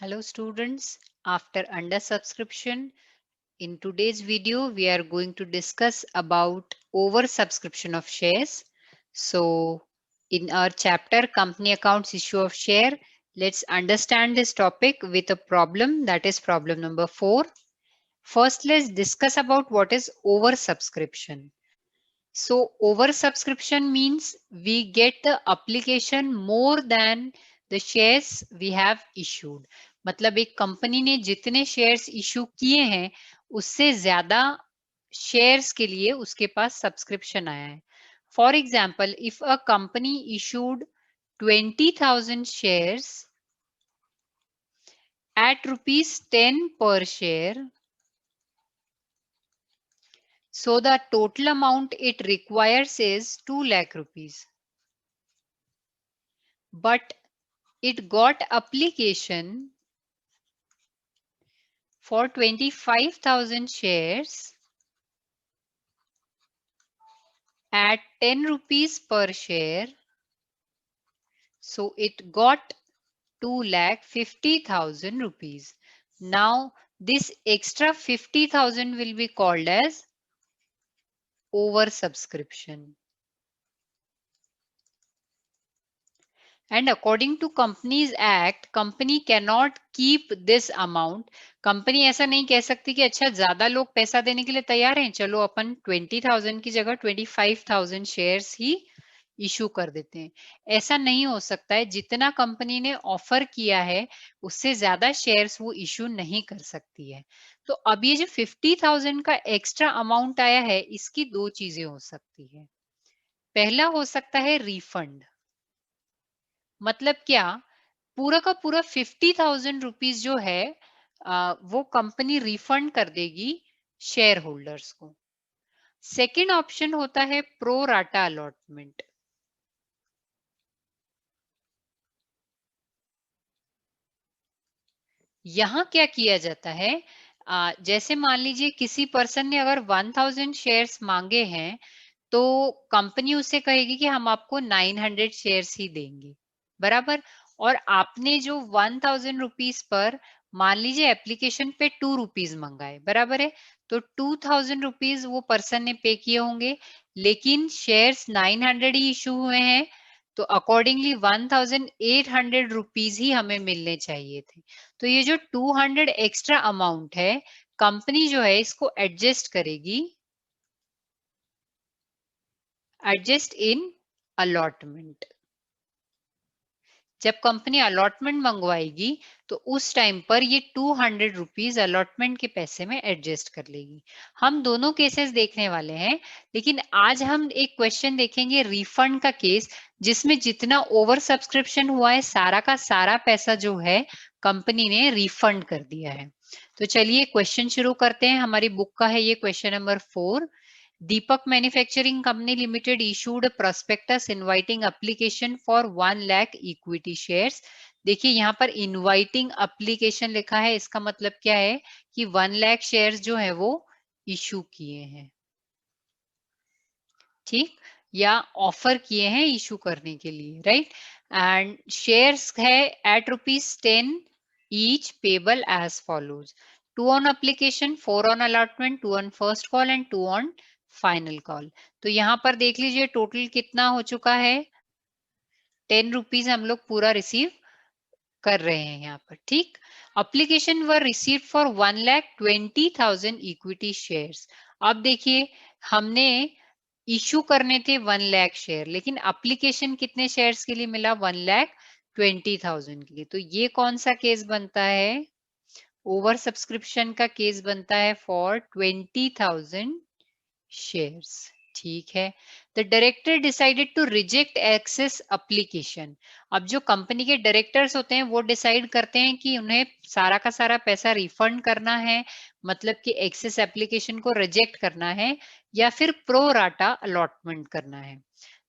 Hello students, after under subscription, in today's video we are going to discuss about oversubscription of shares. So in our chapter company accounts issue of share, let's understand this topic with a problem, that is problem number 4. First let's discuss about what is oversubscription. So oversubscription means we get the application more than the shares we have issued. मतलब एक company ने जितने shares issue किए हैं उससे ज्यादा shares के लिए उसके पास सब्सक्रिप्शन आया है. For example if a company issued 20,000 shares at rupees 10 per share, so the total amount it requires is 2 lakh rupees. But it got application for 25,000 shares at 10 rupees per share. So it got 2,50,000 rupees. Now this extra 50,000 will be called as oversubscription. And according to Companies Act, company cannot keep this amount. Company ऐसा नहीं कह सकती कि अच्छा ज्यादा लोग पैसा देने के लिए तैयार हैं, चलो अपन 20,000 की जगह 25,000 शेयर्स ही इशू कर देते हैं. ऐसा नहीं हो सकता है. जितना कंपनी ने ऑफर किया है उससे ज्यादा शेयर्स वो इशू नहीं कर सकती है. तो अब ये जो 50,000 का एक्स्ट्रा अमाउंट आया है इसकी दो चीजें हो सकती है. पहला हो सकता है रिफंड. मतलब क्या, पूरा का पूरा 50,000 रुपीज जो है वो कंपनी रिफंड कर देगी शेयर होल्डर्स को. सेकेंड ऑप्शन होता है प्रो राटा अलॉटमेंट. यहां क्या किया जाता है, जैसे मान लीजिए किसी पर्सन ने अगर 1,000 शेयर्स मांगे हैं तो कंपनी उसे कहेगी कि हम आपको 900 शेयर्स ही देंगे, बराबर. और आपने जो 1,000 रुपीज पर मान लीजिए एप्लीकेशन पे 2 रुपीज मंगाए, बराबर है. तो 2,000 रुपीज वो पर्सन ने पे किए होंगे, लेकिन शेयर्स 900 ही इशू हुए हैं. तो अकॉर्डिंगली 1,800 रुपीज ही हमें मिलने चाहिए थे. तो ये जो 200 एक्स्ट्रा अमाउंट है कंपनी जो है इसको एडजस्ट करेगी, एडजस्ट इन अलॉटमेंट. जब कंपनी अलॉटमेंट मंगवाएगी तो उस टाइम पर ये 200 रुपीज अलॉटमेंट के पैसे में एडजस्ट कर लेगी. हम दोनों केसेस देखने वाले हैं, लेकिन आज हम एक क्वेश्चन देखेंगे रिफंड का केस, जिसमें जितना ओवर सब्सक्रिप्शन हुआ है सारा का सारा पैसा जो है कंपनी ने रिफंड कर दिया है. तो चलिए क्वेश्चन शुरू करते हैं. हमारी बुक का है ये question number 4. Deepak Manufacturing Company Limited issued a prospectus inviting application for 1 lakh equity shares. देखिए यहाँ पर इनवाइटिंग एप्लीकेशन लिखा है, इसका मतलब क्या है कि 1 लाख शेयर्स जो है वो इशू किए हैं, ठीक, या ऑफर किए हैं इशू करने के लिए, राइट. एंड शेयर्स है eight ₹10 each payable as follows: 2 on application, 4 on allotment, 2 on first call and 2 on final call. तो यहाँ पर देख लीजिए टोटल कितना हो चुका है, 10 रुपीज हम लोग पूरा रिसीव कर रहे हैं यहाँ पर, ठीक. Application were receive for 1,20,000 equity shares. अब देखिए हमने इशू करने थे 1 लाख शेयर, लेकिन अप्लीकेशन कितने शेयर्स के लिए मिला, 1,20,000 के लिए. तो ये कौन सा केस बनता है, ओवर सब्सक्रिप्शन का केस बनता है फॉर 20,000 शेयर्स, ठीक है. The director decided to reject excess application. अब जो कंपनी के डायरेक्टर्स होते हैं वो डिसाइड करते हैं कि उन्हें सारा का सारा पैसा रिफंड करना है, मतलब कि एक्सेस एप्लीकेशन को रिजेक्ट करना है या फिर प्रो राटा अलॉटमेंट करना है.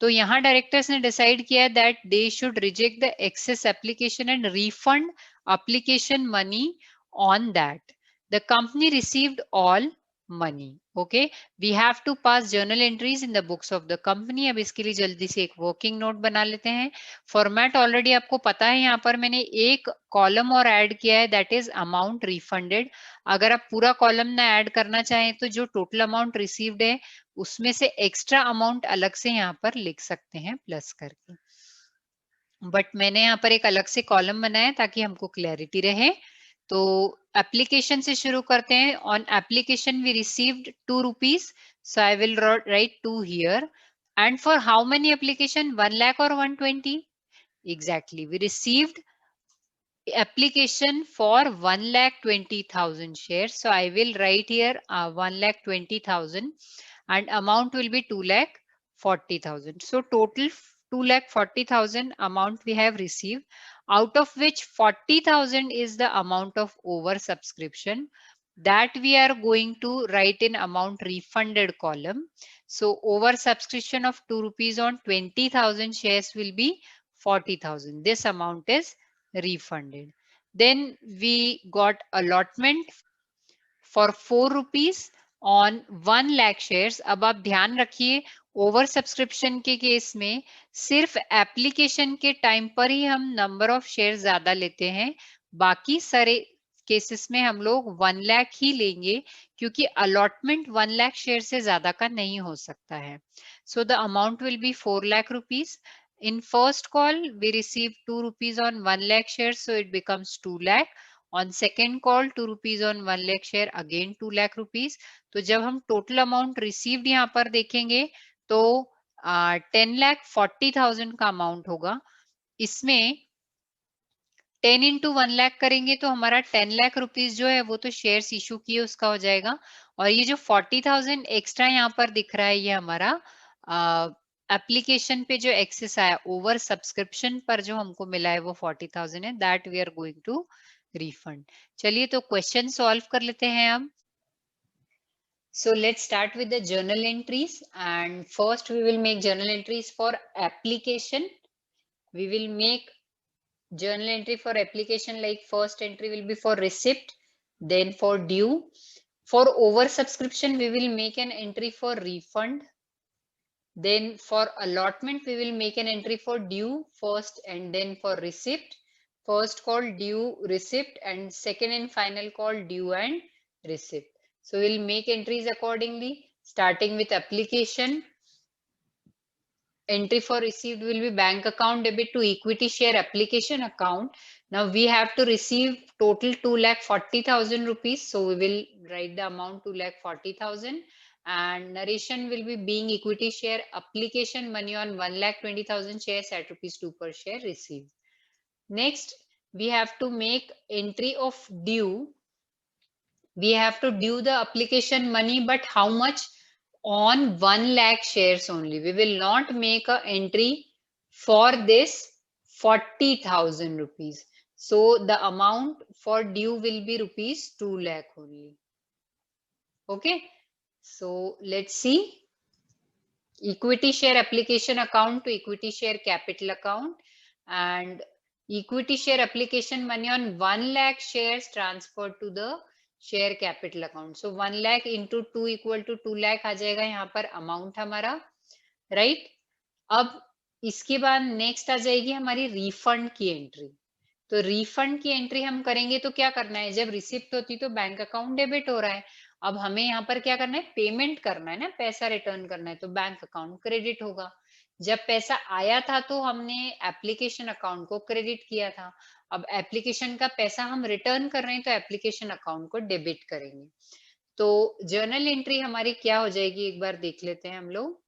तो यहाँ डायरेक्टर्स ने डिसाइड किया that they should reject the excess application and refund application money on that. The company received all money. Okay, we have to pass journal entries in the books of the company. अब इसके लिए जल्दी से एक working note बना लेते हैं. Format already आपको पता है, यहाँ पर मैंने एक कॉलम और ऐड किया है, दैट इज अमाउंट रिफंडेड. अगर आप पूरा कॉलम ना ऐड करना चाहें तो जो टोटल अमाउंट रिसीव्ड है उसमें से एक्स्ट्रा अमाउंट अलग से यहाँ पर लिख सकते हैं प्लस करके. बट मैंने यहाँ पर एक अलग से कॉलम बनाया ताकि हमको क्लैरिटी रहे. तो एप्लीकेशन से शुरू करते हैं. On application we received 2 rupees, so I will write 2 here. And for how many application, 1 lakh or 120? Exactly, we received application for 1,20,000 shares, so I will write here 1,20,000 and amount will be 2,40,000. so total 2,40,000 amount we have received, out of which 40,000 is the amount of over subscription that we are going to write in amount refunded column. So over subscription of 2 rupees on 20,000 shares will be 40,000. This amount is refunded. Then we got allotment for 4 rupees on 1 lakh shares. अब आप ध्यान रखिए, over subscription के case में सिर्फ application के time पर ही हम नंबर ऑफ शेयर ज्यादा लेते हैं, बाकी सारे केसेस में हम लोग 1 लाख ही लेंगे, क्योंकि अलॉटमेंट 1 लाख शेयर से ज्यादा का नहीं हो सकता है. So the amount will be 4 lakh rupees. In first call, we received 2 rupees on 1 lakh shares, so it becomes 2 lakh. On second call, 2 rupees on 1 lakh share, again 2 lakh rupees. तो जब हम total amount received यहाँ पर देखेंगे तो 10,40,000 का amount होगा. इसमें 10 into 1 लाख करेंगे तो हमारा 10 लाख रुपीस जो है वो तो शेयर्स इशू किए उसका हो जाएगा. और ये जो 40,000 एक्स्ट्रा यहाँ पर दिख रहा है, ये हमारा एप्लीकेशन पे जो एक्सेस आया ओवर सब्सक्रिप्शन पर जो हमको मिला है वो 40,000 है, that we are going to refund. चलिए तो क्वेश्चन सॉल्व कर लेते हैं अब. So let's start with the journal entries, and first we will make journal entries for application. We will make journal entry for application, like first entry will be for receipt, then for due. For over subscription we will make an entry for refund. Then for allotment we will make an entry for due first and then for receipt. First call due, receipt, and second and final call due and receipt. So we'll make entries accordingly, starting with application. Entry for received will be bank account debit to equity share application account. Now we have to receive total 2,40,000 rupees. So we will write the amount 2,40,000, and narration will be being equity share application money on 1,20,000 shares at rupees 2 per share received. Next, we have to make entry of due. We have to due the application money, but how much? On 1 lakh shares only. We will not make a entry for this 40,000 rupees. So the amount for due will be rupees 2 lakh only. Okay, so let's see. Equity share application account to equity share capital account, and equity share application money on 1 lakh shares transferred to the share capital account. So 1 lakh into 2 equal to 2 lakh आ जाएगा यहाँ पर amount हमारा, right. अब इसके बाद next आ जाएगी हमारी refund की एंट्री. तो रिफंड की एंट्री हम करेंगे तो क्या करना है, जब रिसिप्ट होती तो बैंक अकाउंट डेबिट हो रहा है, अब हमें यहाँ पर क्या करना है, पेमेंट करना है ना, पैसा रिटर्न करना है, तो बैंक अकाउंट क्रेडिट होगा. जब पैसा आया था तो हमने एप्लीकेशन अकाउंट को क्रेडिट किया था, अब एप्लीकेशन का पैसा हम रिटर्न कर रहे हैं तो एप्लीकेशन अकाउंट को डेबिट करेंगे. तो जर्नल एंट्री हमारी क्या हो जाएगी, एक बार देख लेते हैं हम लोग.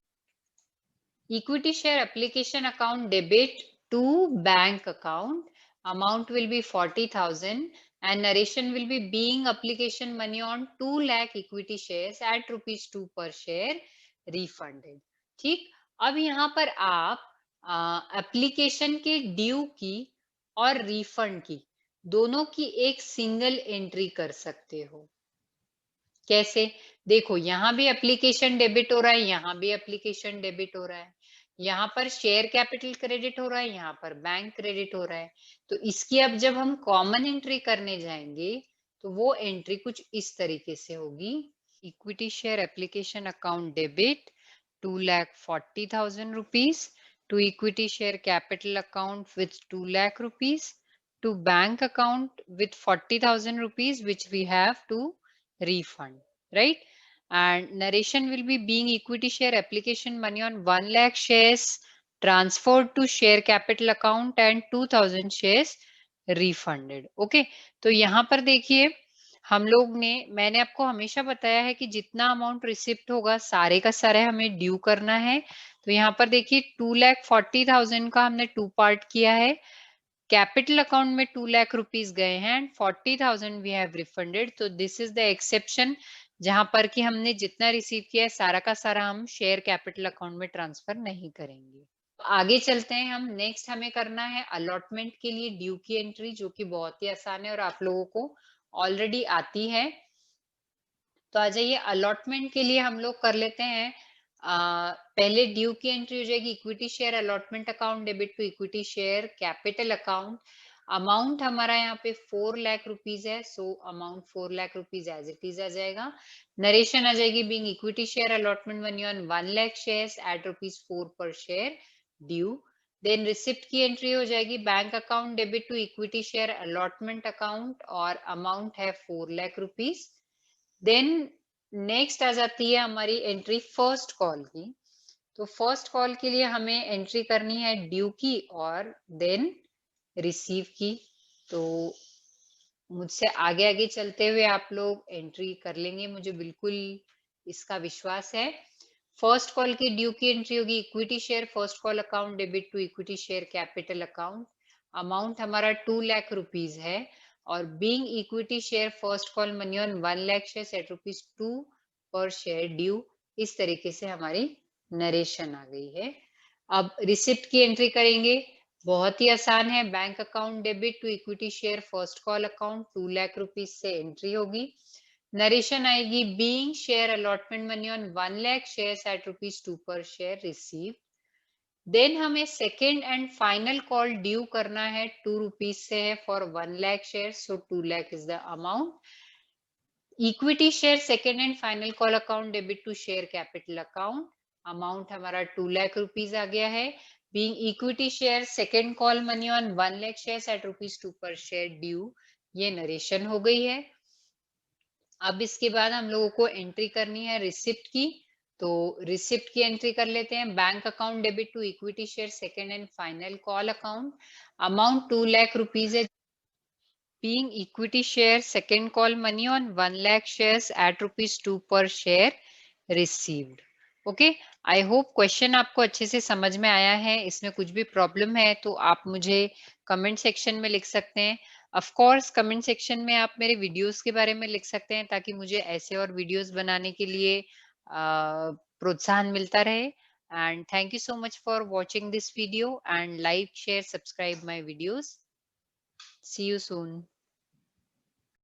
Equity share application account debit to bank account, amount will be 40,000, and narration will be being application money on 2 lakh equity shares at rupees 2 per share refunded. ठीक, अब यहाँ पर आप एप्लीकेशन के ड्यू की और रिफंड की दोनों की एक सिंगल एंट्री कर सकते हो. कैसे, देखो यहाँ भी एप्लीकेशन डेबिट हो रहा है, यहाँ भी एप्लीकेशन डेबिट हो रहा है, यहाँ पर शेयर कैपिटल क्रेडिट हो रहा है, यहाँ पर बैंक क्रेडिट हो रहा है. तो इसकी अब जब हम कॉमन एंट्री करने जाएंगे तो वो एंट्री कुछ इस तरीके से होगी. equity share application account debit 2,40,000 rupees, to equity share capital account with 2 lakh rupees, to bank account with 40,000 rupees, which we have to refund, right? And narration will be being equity share application money on 1 lakh shares transferred to share capital account and 2,000 shares refunded. Okay, तो यहाँ पर देखिए हम लोग ने, मैंने आपको हमेशा बताया है कि जितना अमाउंट रिसिप्ट होगा सारे का सारा हमें ड्यू करना है। तो यहाँ पर देखिए 2,40,000 का हमने 2 पार्ट किया है। कैपिटल अकाउंट में 2 लाख रुपीस गए हैं एंड 40,000 वी हैव रिफंडेड। तो दिस इज द एक्सेप्शन जहां पर कि हमने जितना रिसीव किया है सारा का सारा हम शेयर कैपिटल अकाउंट में ट्रांसफर नहीं करेंगे। आगे चलते हैं हम। नेक्स्ट हमें करना है अलॉटमेंट के लिए ड्यू की एंट्री, जो कि बहुत ही आसान है और आप लोगों को ऑलरेडी आती है। तो आ जाइए, अलॉटमेंट के लिए हम लोग कर लेते हैं। पहले ड्यू की एंट्री हो जाएगी equity share allotment account debit to equity share capital account. Amount हमारा यहाँ पे 4 लाख रुपीज है, so amount 4 lakh rupees as it is आ जाएगा। नरेशन आ जाएगी being equity share allotment money on 1 lakh shares at ₹4 per share due. Then receipt की entry हो जाएगी bank account debit to equity share allotment account और अमाउंट है 4 लाख रुपीज। देन नेक्स्ट आ जाती है हमारी एंट्री फर्स्ट कॉल की। तो फर्स्ट कॉल के लिए हमें एंट्री करनी है ड्यू की और देन रिसीव की। तो मुझसे आगे आगे चलते हुए आप लोग एंट्री कर लेंगे, मुझे बिल्कुल इसका विश्वास है। फर्स्ट कॉल की ड्यू की एंट्री होगी equity share first call account debit to equity share capital account. Amount हमारा 2 लाख रुपीज है और being equity share first call money on 1 lakh share at ₹2 per share due. इस तरीके से हमारी नरेशन आ गई है। अब रिसिप्ट की एंट्री करेंगे, बहुत ही आसान है। Bank account debit to equity share first call account 2 lakh rupees से एंट्री होगी। नरेशन आएगी being share allotment money on 1 lakh shares at ₹2 per share receive. Then हमें second and final call due करना है 2 रुपीज से है for 1 lakh share, so 2 lakh is the amount. Equity share second and final call account debit to share capital account. Amount हमारा 2 lakh rupees आ गया है। Being equity share second call money on 1 lakh share at ₹2 per share due. ये narration हो गई है। अब इसके बाद हम लोगों को एंट्री करनी है रिसिप्ट की। तो रिसिप्ट की एंट्री कर लेते हैं। Bank account debit to equity share second and final call account. Amount 2 lakh rupees है। Being equity share second call money on 1 lakh shares at ₹2 per share received. Okay, I hope question आपको अच्छे से समझ में आया है। इसमें कुछ भी प्रॉब्लम है तो आप मुझे कमेंट सेक्शन में लिख सकते हैं। ऑफ कोर्स कमेंट सेक्शन में आप मेरे वीडियोस के बारे में लिख सकते हैं ताकि मुझे ऐसे और वीडियोस बनाने के लिए प्रोत्साहन मिलता रहे। And thank you so much for watching this video and like share subscribe my videos. See you soon.